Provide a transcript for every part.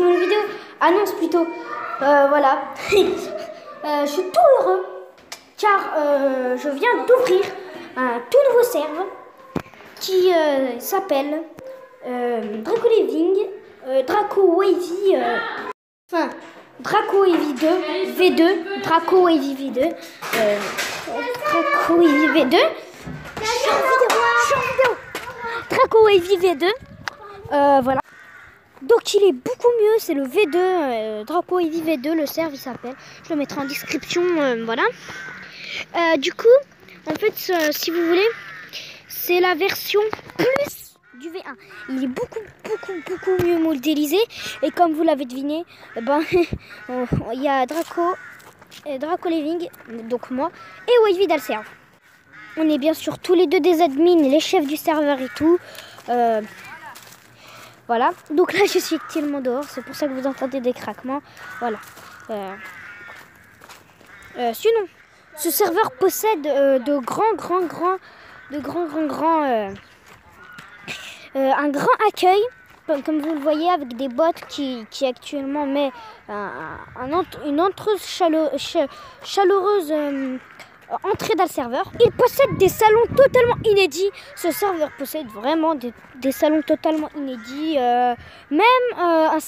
nouvelle vidéo annonce plutôt. Voilà. Je suis tout heureux car je viens d'ouvrir un tout nouveau serveur qui s'appelle Draco Living, Draco Wavy, Draco Wavy 2 V2, Draco Wavy V2, Draco Wavy V2. Je suis en vidéo. Draco Wavy V2. Voilà. Donc il est beaucoup mieux, c'est le V2, Draco Wavy V2, le serve il s'appelle. Je le mettrai en description, voilà. Du coup, en fait, si vous voulez, c'est la version plus du V1. Il est beaucoup mieux modélisé. Et comme vous l'avez deviné, ben, il y a Draco Living, donc moi, et Wavy dans le serve. On est bien sûr tous les deux des admins, les chefs du serveur et tout. Voilà, donc là je suis actuellement dehors, c'est pour ça que vous entendez des craquements. Voilà. Sinon, ce serveur possède un grand accueil, comme vous le voyez, avec des bots qui actuellement met une entrée chaleureuse entrée dans le serveur. Il possède des salons totalement inédits. Ce serveur possède vraiment des salons totalement inédits. Même un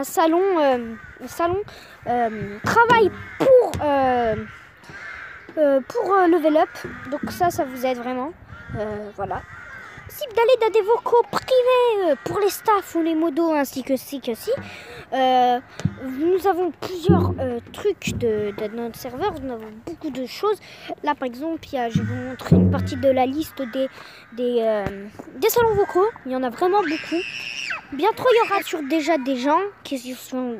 salon travail pour level up. Donc ça vous aide vraiment. Voilà. Possible d'aller dans des vocaux privés pour les staffs ou les modos ainsi que si. Nous avons plusieurs trucs de notre serveur, nous avons beaucoup de choses. Là par exemple, je vais vous montrer une partie de la liste des salons vocaux. Il y en a vraiment beaucoup. Bientôt il y aura déjà des gens qui sont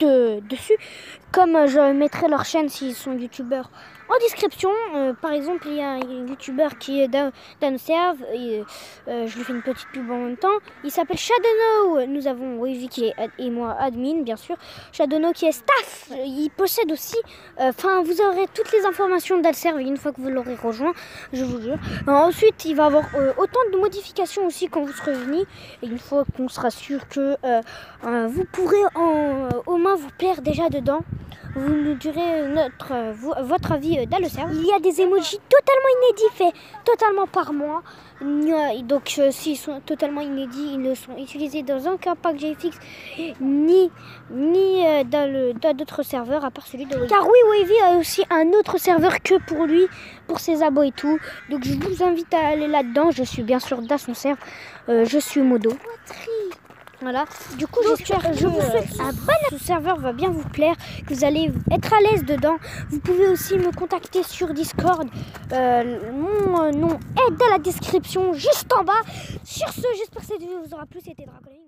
dessus, comme je mettrai leur chaîne s'ils sont youtubeurs en description. Par exemple, il y a un youtubeur qui est dans le serve, je lui fais une petite pub en même temps. Il s'appelle Shadowno. Nous avons Wavy qui est et moi admin bien sûr. Shadowno qui est staff. Il possède aussi, vous aurez toutes les informations dans le serve une fois que vous l'aurez rejoint, je vous jure. Ensuite, il va y avoir autant de modifications aussi quand vous serez venus. Et une fois qu'on sera sûr que vous pourrez au moins vous plaire déjà dedans, vous nous direz votre avis dans le serveur. Il y a des emojis totalement inédits faits totalement par moi. Donc s'ils sont totalement inédits, ils ne sont utilisés dans aucun pack GFX ni dans d'autres serveurs à part celui de Wavy. Car oui, Wavy a aussi un autre serveur que pour lui, pour ses abos et tout. Donc je vous invite à aller là-dedans. Je suis bien sûr dans son serveur. Je suis modo. Voilà, du coup j'espère que je vous souhaite un bon. Ce serveur va bien vous plaire, que vous allez être à l'aise dedans. Vous pouvez aussi me contacter sur Discord. Mon nom est dans la description juste en bas. Sur ce, j'espère que cette vidéo vous aura plu. C'était Draco Living.